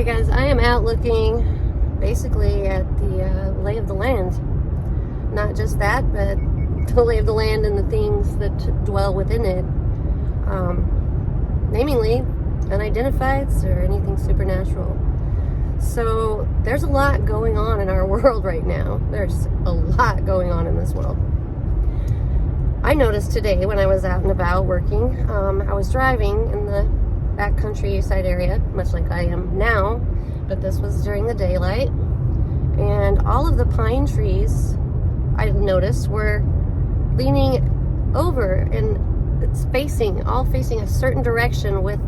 Alright guys, I am out looking basically at the lay of the land. Not just that, but the lay of the land and the things that dwell within it. Namely, unidentifieds or anything supernatural. So there's a lot going on in our world right now. There's a lot going on in this world. I noticed today when I was out and about working, I was driving in the backcountry side area, much like I am now, but this was during the daylight, and all of the pine trees I noticed were leaning over, and it's all facing a certain direction, with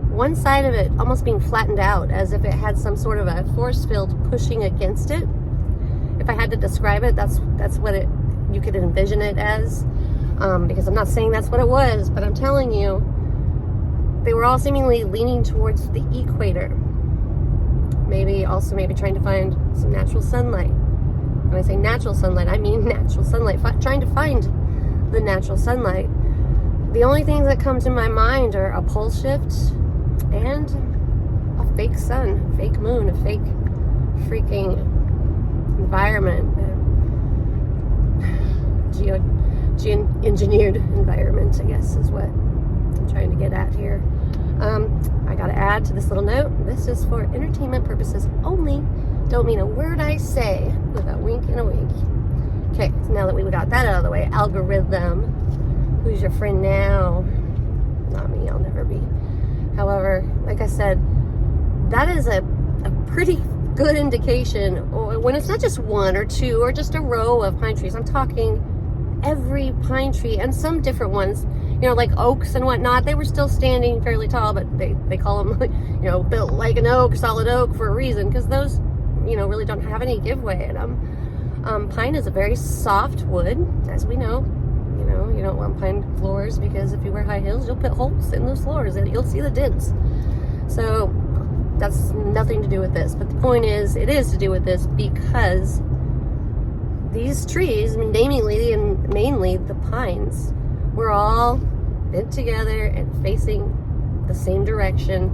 one side of it almost being flattened out as if it had some sort of a force field pushing against it. If I had to describe it, that's what you could envision it as, because I'm not saying that's what it was, but I'm telling you, they were all seemingly leaning towards the equator. Maybe trying to find some natural sunlight. When I say natural sunlight, I mean natural sunlight. Trying to find the natural sunlight. The only things that come to my mind are a pole shift and a fake sun, fake moon, a fake freaking environment. Engineered environment, I guess, is what I'm trying to get at here. I gotta add to this little note, this is for entertainment purposes only. Don't mean a word I say with a wink and a wink. Okay, so now that we got that out of the way, algorithm, who's your friend now? Not me, I'll never be. However, like I said, that is a pretty good indication when it's not just one or two or just a row of pine trees. I'm talking every pine tree, and some different ones, like oaks and whatnot. They were still standing fairly tall, but they call them, built like an oak, solid oak, for a reason, because those, really don't have any giveaway in them. Pine is a very soft wood, as we know. You don't want pine floors, because if you wear high heels, you'll put holes in those floors and you'll see the dents. So that's nothing to do with this. But the point is, it is to do with this, because these trees, namely and mainly the pines, were all bent together and facing the same direction,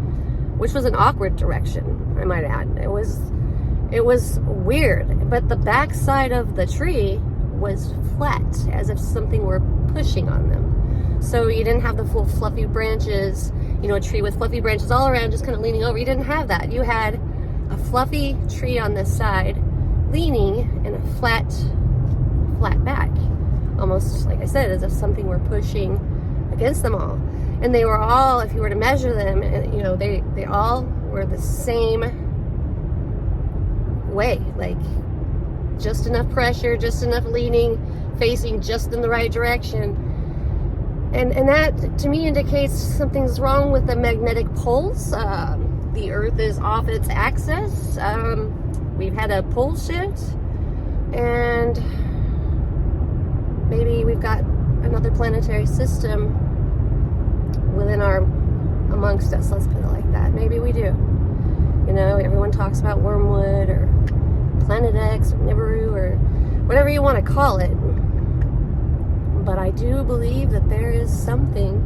which was an awkward direction, I might add. It was weird, but the back side of the tree was flat, as if something were pushing on them. So you didn't have the full fluffy branches, a tree with fluffy branches all around just kind of leaning over. You didn't have that. You had a fluffy tree on this side leaning in a flat back, almost, like I said, as if something were pushing against them all. And they were all, if you were to measure them, they all were the same way, like just enough pressure, just enough leaning, facing just in the right direction. And that to me indicates something's wrong with the magnetic poles. The earth is off its axis. We've had a pole shift, and maybe we've got another planetary system amongst us, let's put it like that. Maybe we do. Everyone talks about Wormwood or Planet X or Nibiru or whatever you want to call it. But I do believe that there is something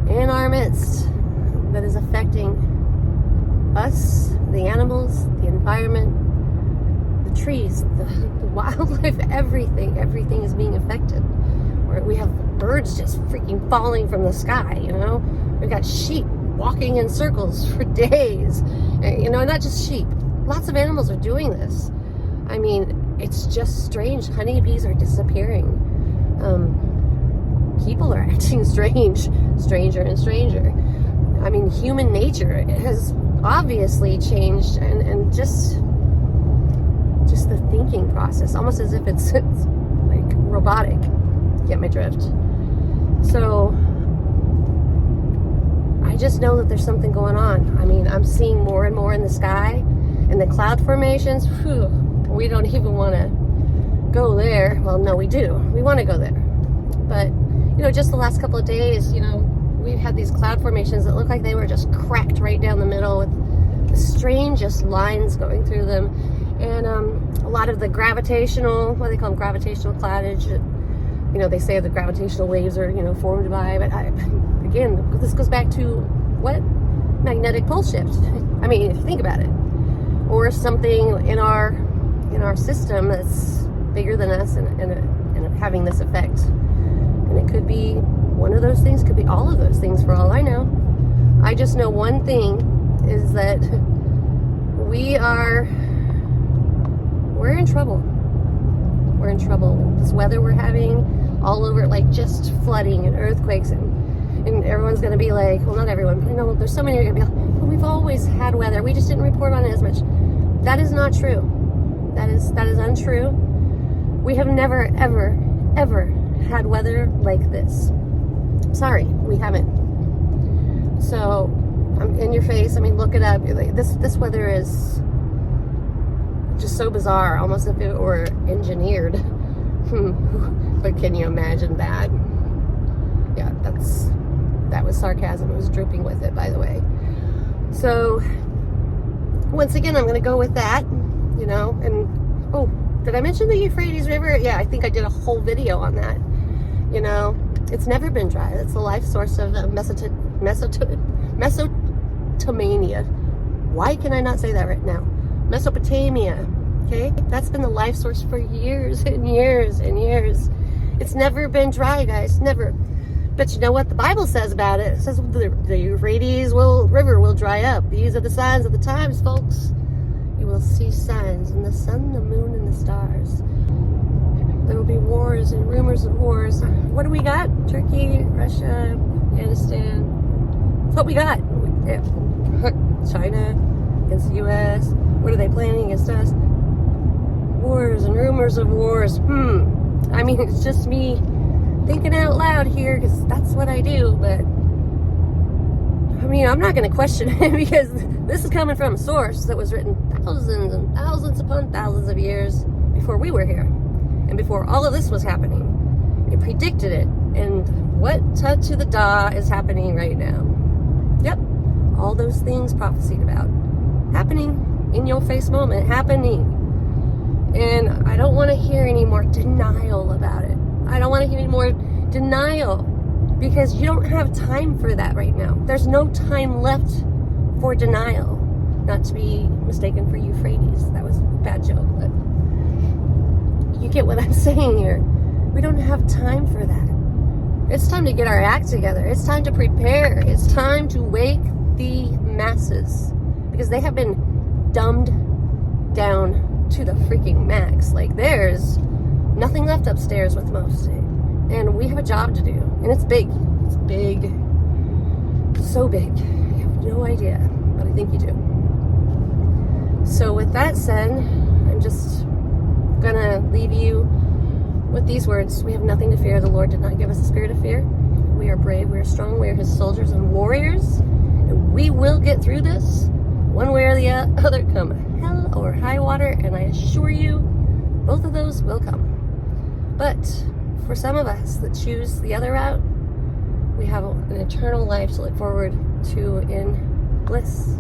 in our midst that is affecting us, the animals, the environment, the trees, the wildlife, everything is being affected. We have birds just freaking falling from the sky, We've got sheep walking in circles for days, not just sheep. Lots of animals are doing this. I mean, it's just strange. Honeybees are disappearing. People are acting strange, stranger and stranger. I mean, human nature has obviously changed, and just the thinking process, almost as if it's like robotic. Get my drift. So I just know that there's something going on. I mean, I'm seeing more and more in the sky, and the cloud formations. Whew, we don't even want to go there. Well, no, we do. We want to go there. But, just the last couple of days, we've had these cloud formations that look like they were just cracked right down the middle, with the strangest lines going through them. And a lot of the gravitational, what do they call them, gravitational cloudage. They say the gravitational waves are, formed by, but again, this goes back to what? magnetic pole shift. I mean, if you think about it, or something in our system that's bigger than us and having this effect. And it could be one of those things, could be all of those things for all I know. I just know one thing is that we're in trouble. We're in trouble. This weather we're having all over, like just flooding and earthquakes, and everyone's going to be like, well, not everyone, but I know there's so many who are going to be like, well, we've always had weather. We just didn't report on it as much. That is not true. That is untrue. We have never, ever, ever had weather like this. Sorry, we haven't. So, I'm in your face. I mean, look it up. This weather is just so bizarre, almost if it were engineered. But can you imagine that? Yeah, that was sarcasm. It was dripping with it, by the way. So, once again, I'm going to go with that, you know, and, oh, did I mention the Euphrates River? Yeah, I think I did a whole video on that. You know, it's never been dry. It's the life source of Mesopotamia. Why can I not say that right now? Mesopotamia, okay? That's been the life source for years and years and years. It's never been dry, guys, never. But you know what the Bible says about it? It says the Euphrates River will dry up. These are the signs of the times, folks. You will see signs in the sun, the moon, and the stars. There will be wars and rumors of wars. What do we got? Turkey, Russia, Afghanistan. That's what we got. China against the U.S. What are they planning against us? Wars and rumors of wars. I mean, it's just me thinking out loud here because that's what I do. But I mean, I'm not going to question it because this is coming from a source that was written thousands and thousands upon thousands of years before we were here and before all of this was happening. It predicted it, and what to the da is happening right now. Yep, all those things prophesied about happening in your face moment, happening. And I don't want to hear any more denial about it. I don't want to hear any more denial because you don't have time for that right now. There's no time left for denial. Not to be mistaken for Euphrates. That was a bad joke, but you get what I'm saying here. We don't have time for that. It's time to get our act together. It's time to prepare. It's time to wake the masses because they have been dumbed down to the freaking max. Like, there's nothing left upstairs with most. And we have a job to do. And it's big. It's big. So big. You have no idea. But I think you do. So with that said, I'm just gonna leave you with these words. We have nothing to fear. The Lord did not give us a spirit of fear. We are brave. We are strong. We are His soldiers and warriors. And we will get through this one way or the other, come hell or high water. And I assure you, both of those will come. But for some of us that choose the other route, we have an eternal life to look forward to in bliss,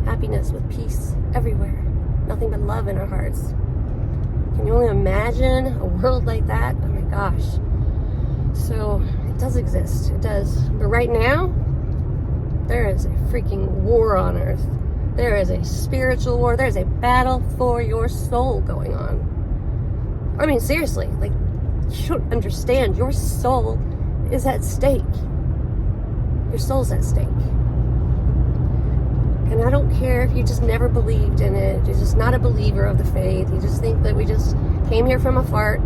happiness, with peace everywhere. Nothing but love in our hearts. Can you only imagine a world like that? Oh my gosh. So it does exist. It does. But right now, there is a freaking war on earth. There is a spiritual war. There's a battle for your soul going on. I mean, seriously, like, you don't understand. Your soul is at stake. Your soul's at stake. And I don't care if you just never believed in it. You're just not a believer of the faith. You just think that we just came here from a fart.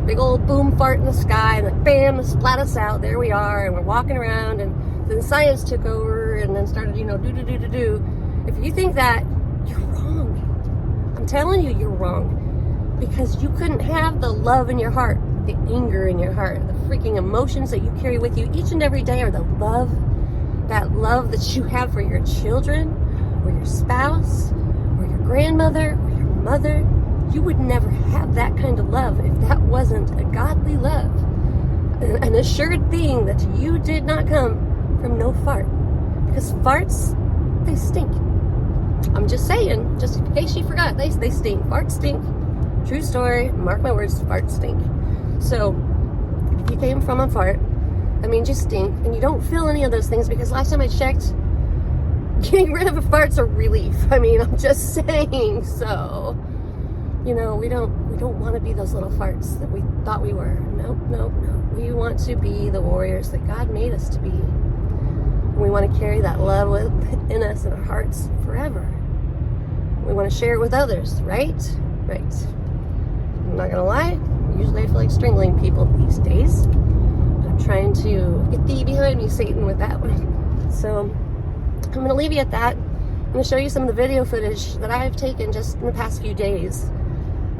Big old boom fart in the sky, and like, bam, splat us out. There we are, and we're walking around, and then science took over and then started, do. If you think that, you're wrong. I'm telling you, you're wrong. Because you couldn't have the love in your heart, the anger in your heart, the freaking emotions that you carry with you each and every day, or the love, that love that you have for your children, or your spouse, or your grandmother, or your mother. You would never have that kind of love if that wasn't a godly love. An assured thing that you did not come from no fart. Because farts, they stink. I'm just saying, just in case you forgot, they stink. Farts stink. True story. Mark my words, farts stink. So, if you came from a fart, that means you stink, and you don't feel any of those things, because last time I checked, getting rid of a fart's a relief. I mean, I'm just saying. So, you know, we don't want to be those little farts that we thought we were. Nope. We want to be the warriors that God made us to be. And we want to carry that love within us in our hearts forever. We want to share it with others, right? Right. I'm not gonna lie, usually I feel like strangling people these days. But I'm trying to get thee behind me, Satan, with that one. So I'm gonna leave you at that. I'm gonna show you some of the video footage that I've taken just in the past few days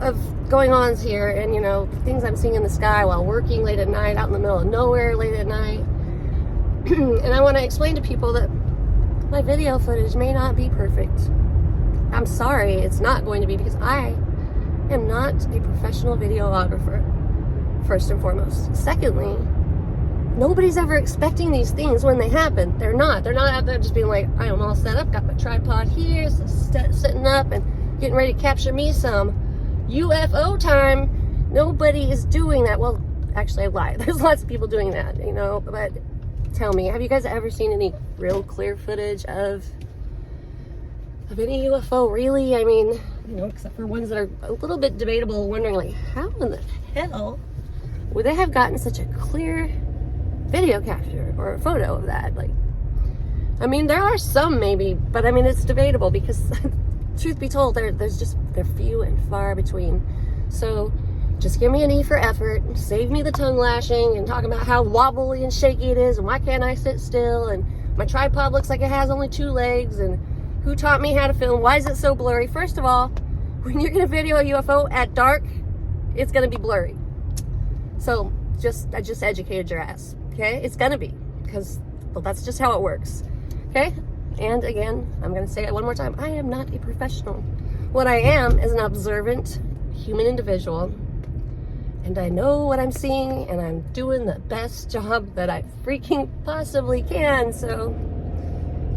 of going-ons here, and you know, things I'm seeing in the sky while working late at night, out in the middle of nowhere late at night. And I want to explain to people that my video footage may not be perfect. I'm sorry, it's not going to be, because I am not a professional videographer, first and foremost. Secondly, nobody's ever expecting these things when they happen. They're not out there just being like, I am all set up, got my tripod here, setting up and getting ready to capture me some UFO time. Nobody is doing that. Well, actually I lied. There's lots of people doing that, you know, but tell me, have you guys ever seen any real clear footage of any UFO, really? I mean, you know, except for ones that are a little bit debatable, wondering like, how in the hell would they have gotten such a clear video capture or a photo of that? Like, I mean, there are some maybe, but I mean, it's debatable because truth be told, they're few and far between. So just give me an E for effort, save me the tongue lashing and talking about how wobbly and shaky it is and why can't I sit still and my tripod looks like it has only 2 legs and who taught me how to film? Why is it so blurry? First of all, when you're gonna video a UFO at dark, it's gonna be blurry. So I just educated your ass, okay? It's gonna be, because, well, that's just how it works, okay? And again, I'm gonna say it one more time, I am not a professional. What I am is an observant human individual, and I know what I'm seeing, and I'm doing the best job that I freaking possibly can. So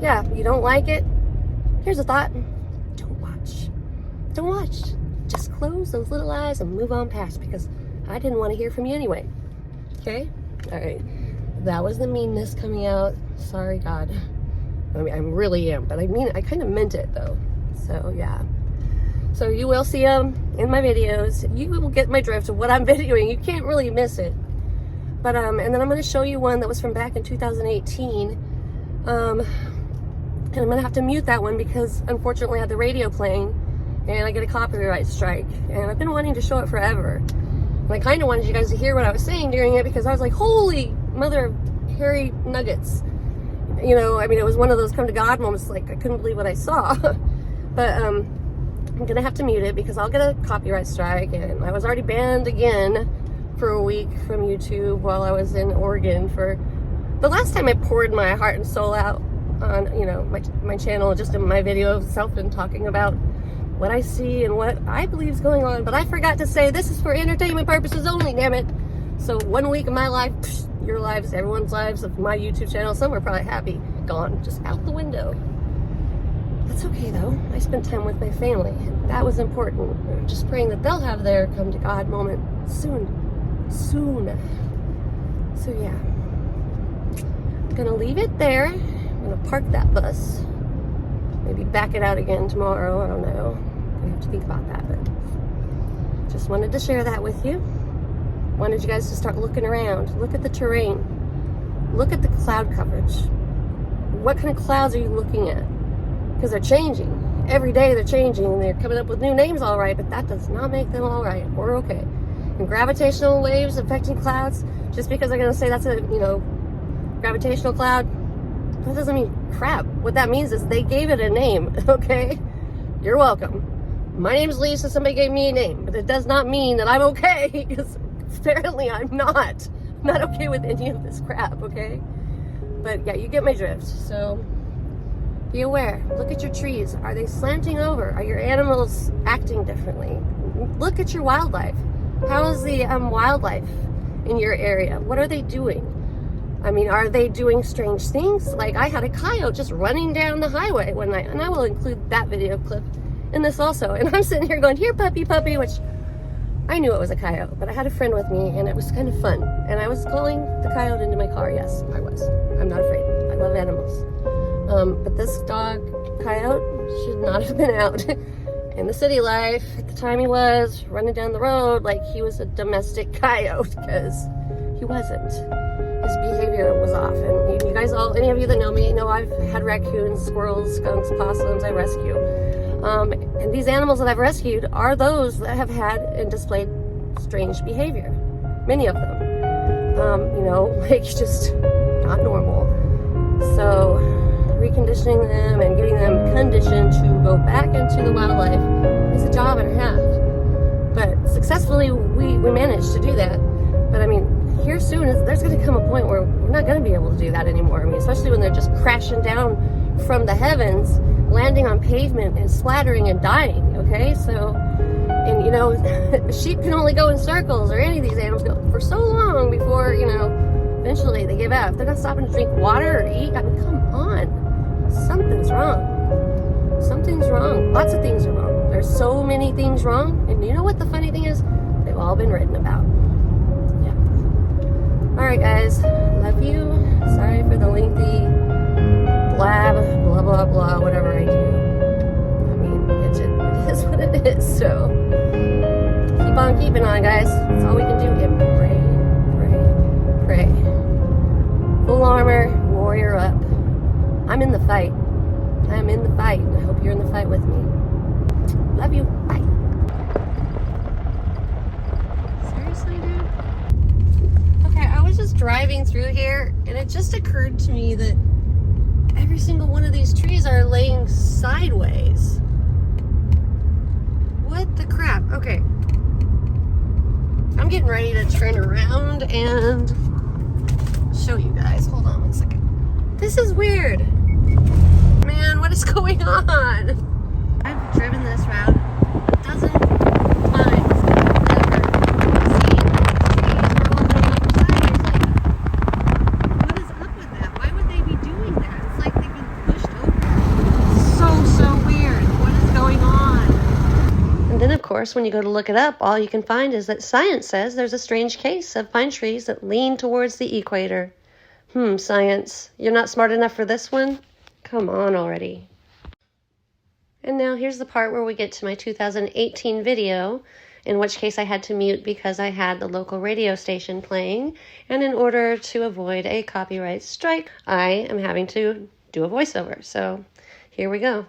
yeah, you don't like it? Here's a thought. Don't watch. Just close those little eyes and move on past, because I didn't want to hear from you anyway. Okay? All right. That was the meanness coming out. Sorry, God. I mean, I really am, but I kind of meant it though. So yeah. So you will see them in my videos. You will get my drift of what I'm videoing. You can't really miss it. But and then I'm going to show you one that was from back in 2018. And I'm gonna have to mute that one because unfortunately I had the radio playing and I get a copyright strike, and I've been wanting to show it forever, and I kind of wanted you guys to hear what I was saying during it, because I was like, holy mother of hairy nuggets, you know. I mean, it was one of those come to God moments, like I couldn't believe what I saw. But I'm gonna have to mute it because I'll get a copyright strike, and I was already banned again for a week from YouTube while I was in Oregon for the last time I poured my heart and soul out on, you know, my channel, just in my video of self and talking about what I see and what I believe is going on. But I forgot to say this is for entertainment purposes only, damn it. So 1 week of my life, your lives, everyone's lives of my YouTube channel, some are probably happy, gone, just out the window. That's okay though. I spent time with my family, and that was important. I'm just praying that they'll have their come to God moment soon. So yeah, I'm gonna leave it there. I'm gonna park that bus, maybe back it out again tomorrow, I don't know. I have to think about that, but just wanted to share that with you. Wanted you guys to start looking around, look at the terrain, look at the cloud coverage. What kind of clouds are you looking at? Because they're changing. Every day they're changing, and they're coming up with new names, all right, but that does not make them all right or okay. And gravitational waves affecting clouds, just because they're gonna say that's a, you know, gravitational cloud, that doesn't mean crap. What that means is they gave it a name, okay? You're welcome. My name's Lisa, somebody gave me a name, but it does not mean that I'm okay, because apparently I'm not. I'm not okay with any of this crap, okay? But yeah, you get my drift. So be aware. Look at your trees. Are they slanting over? Are your animals acting differently? Look at your wildlife. How is the wildlife in your area? What are they doing? I mean, are they doing strange things? Like, I had a coyote just running down the highway one night, and I will include that video clip in this also. And I'm sitting here going, here, puppy, puppy, which I knew it was a coyote, but I had a friend with me, and it was kind of fun. And I was calling the coyote into my car. Yes, I was. I'm not afraid. I love animals. But this dog, coyote, should not have been out in the city life at the time he was running down the road like he was a domestic coyote, because he wasn't. His behavior was off. And you guys all, any of you that know me, know I've had raccoons, squirrels, skunks, possums I rescue. And these animals that I've rescued are those that have had and displayed strange behavior. Many of them. You know, like just not normal. So reconditioning them and getting them conditioned to go back into the wildlife is a job and a half. But successfully we managed to do that. But I mean, here soon there's going to come a point where we're not going to be able to do that anymore. I mean, especially when they're just crashing down from the heavens, landing on pavement and splattering and dying, okay? So, and you know, sheep can only go in circles, or any of these animals go for so long before, you know, eventually they give out. If they're not stopping to drink water or eat, I mean, come on. Something's wrong. Something's wrong. Lots of things are wrong. There's so many things wrong. And you know what the funny thing is? They've all been written about. Yeah. Alright guys. Love you. Sorry for the lengthy blab, blah, blah, blah, whatever I do. I mean, it is what it is. So, keep on keeping on, guys. That's all we can do. And pray, pray, pray. Full armor, warrior up. I'm in the fight. I'm in the fight. I hope you're in the fight with me. Love you. Bye. Seriously, dude? Okay, I was just driving through here, and it just occurred to me that every single one of these trees are laying sideways. What the crap? Okay. I'm getting ready to turn around and show you guys. Hold on one second. This is weird. Man, what is going on? I've driven this route a dozen times and never seen trees roll down sideways like that. What is up with that? Why would they be doing that? It's like they've been pushed over. So weird. What is going on? And then, of course, when you go to look it up, all you can find is that science says there's a strange case of pine trees that lean towards the equator. Science. You're not smart enough for this one? Come on already. And now here's the part where we get to my 2018 video, in which case I had to mute because I had the local radio station playing, and in order to avoid a copyright strike, I am having to do a voiceover. So here we go.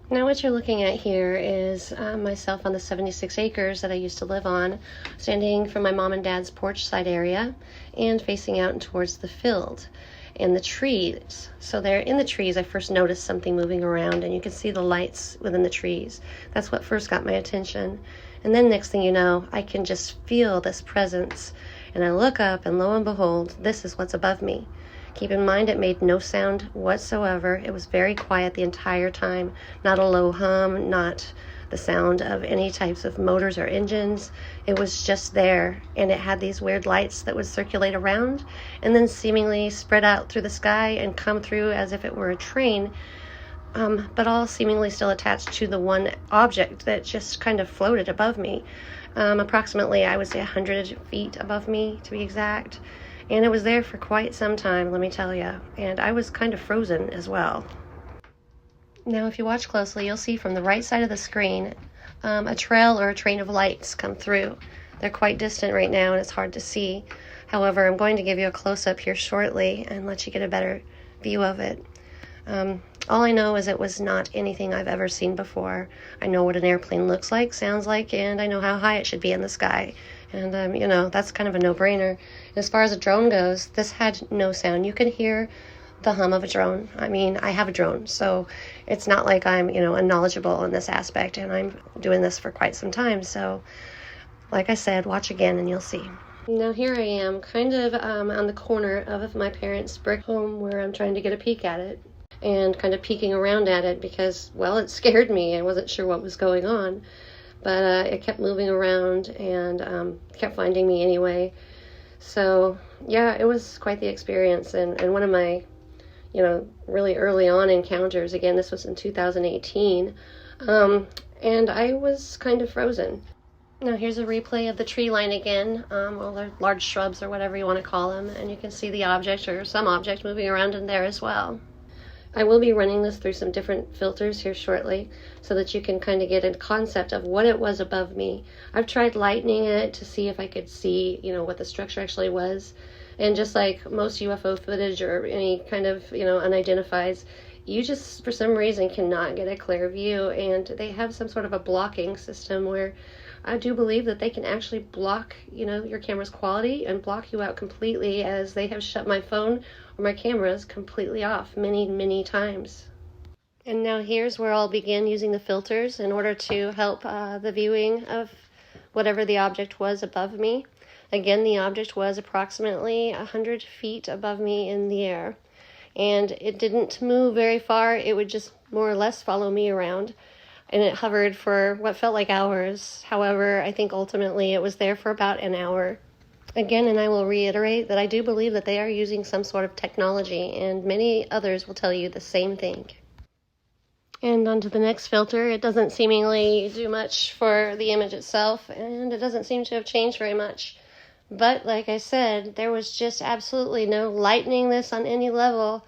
Now what you're looking at here is myself on the 76 acres that I used to live on, standing from my mom and dad's porch side area and facing out towards the field and the trees. So there in the trees, I first noticed something moving around, and you can see the lights within the trees. That's what first got my attention. And then next thing you know, I can just feel this presence, and I look up, and lo and behold, this is what's above me. Keep in mind, it made no sound whatsoever. It was very quiet the entire time. Not a low hum, not the sound of any types of motors or engines. It was just there, and it had these weird lights that would circulate around and then seemingly spread out through the sky and come through as if it were a train, but all seemingly still attached to the one object that just kind of floated above me. Approximately, I would say 100 feet above me, to be exact. And it was there for quite some time, let me tell you. And I was kind of frozen as well. Now, if you watch closely, you'll see from the right side of the screen a trail or a train of lights come through. They're quite distant right now, and it's hard to see. However, I'm going to give you a close-up here shortly and let you get a better view of it. All I know is it was not anything I've ever seen before. I know what an airplane looks like, sounds like, and I know how high it should be in the sky. And, you know, that's kind of a no-brainer. As far as a drone goes, this had no sound. You could hear the hum of a drone. I mean, I have a drone, so it's not like I'm, you know, knowledgeable in this aspect, and I'm doing this for quite some time. So, like I said, watch again and you'll see. Now here I am, kind of on the corner of my parents' brick home where I'm trying to get a peek at it, and kind of peeking around at it because, well, it scared me. I wasn't sure what was going on. But it kept moving around and kept finding me anyway. So, yeah, it was quite the experience. And one of my, you know, really early on encounters, again, this was in 2018, and I was kind of frozen. Now, here's a replay of the tree line again, well, they're large shrubs or whatever you want to call them, and you can see the object or some object moving around in there as well. I will be running this through some different filters here shortly so that you can kind of get a concept of what it was above me. I've tried lightening it to see if I could see, you know, what the structure actually was. And just like most UFO footage or any kind of, you know, unidentifieds, you just, for some reason, cannot get a clear view. And they have some sort of a blocking system where I do believe that they can actually block, you know, your camera's quality and block you out completely, as they have shut my phone or my cameras completely off many, many times. And now here's where I'll begin using the filters in order to help the viewing of whatever the object was above me. Again, the object was approximately 100 feet above me in the air, and it didn't move very far. It would just more or less follow me around, and it hovered for what felt like hours. However, I think ultimately it was there for about an hour. Again, and I will reiterate that I do believe that they are using some sort of technology, and many others will tell you the same thing. And onto the next filter. It doesn't seemingly do much for the image itself, and it doesn't seem to have changed very much. But like I said, there was just absolutely no lightening this on any level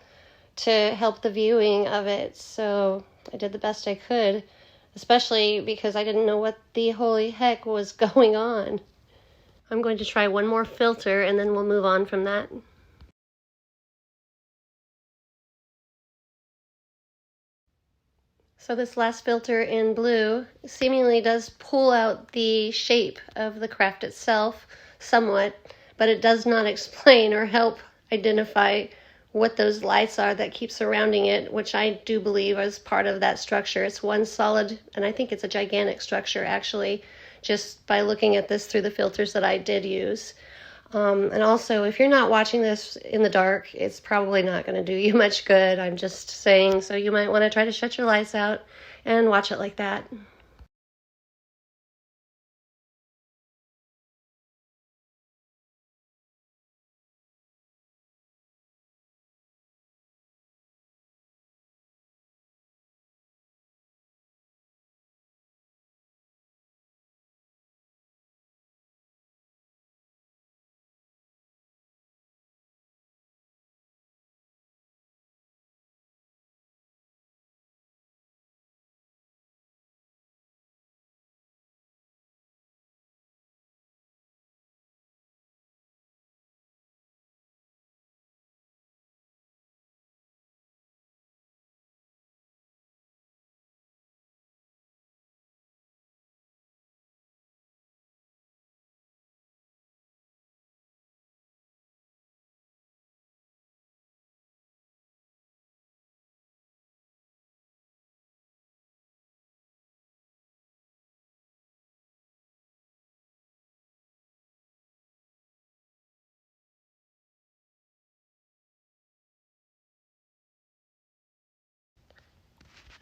to help the viewing of it. So I did the best I could, especially because I didn't know what the holy heck was going on. I'm going to try one more filter and then we'll move on from that. So this last filter in blue seemingly does pull out the shape of the craft itself somewhat, but it does not explain or help identify what those lights are that keep surrounding it, which I do believe is part of that structure. It's one solid, and I think it's a gigantic structure actually, just by looking at this through the filters that I did use. And also, if you're not watching this in the dark, it's probably not going to do you much good. I'm just saying, so you might want to try to shut your lights out and watch it like that.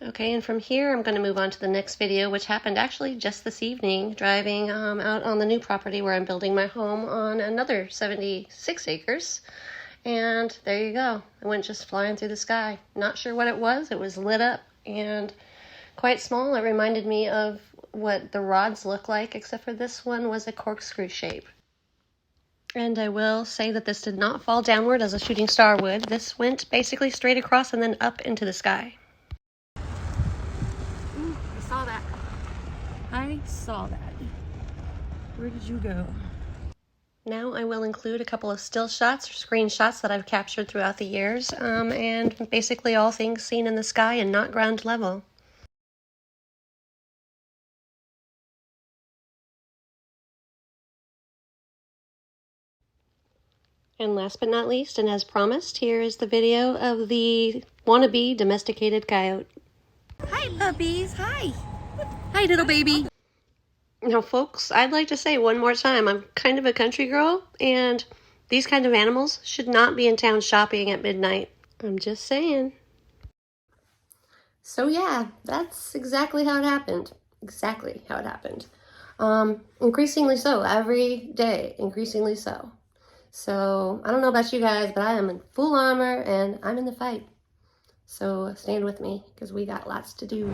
Okay, and from here I'm going to move on to the next video, which happened actually just this evening, driving out on the new property where I'm building my home on another 76 acres. And there you go. It went just flying through the sky. Not sure what it was. It was lit up and quite small. It reminded me of what the rods look like, except for this one was a corkscrew shape. And I will say that this did not fall downward as a shooting star would. This went basically straight across and then up into the sky. I saw that. Where did you go? Now I will include a couple of still shots or screenshots that I've captured throughout the years, and basically all things seen in the sky and not ground level. And last but not least, and as promised, here is the video of the wannabe domesticated coyote. Hi, puppies. Hi. Hi, little baby. Now, folks, I'd like to say one more time, I'm kind of a country girl, and these kind of animals should not be in town shopping at midnight. I'm just saying. So yeah, that's exactly how it happened. Exactly how it happened. Increasingly so, every day, increasingly so. So, I don't know about you guys, but I am in full armor, and I'm in the fight. So, stand with me, because we got lots to do.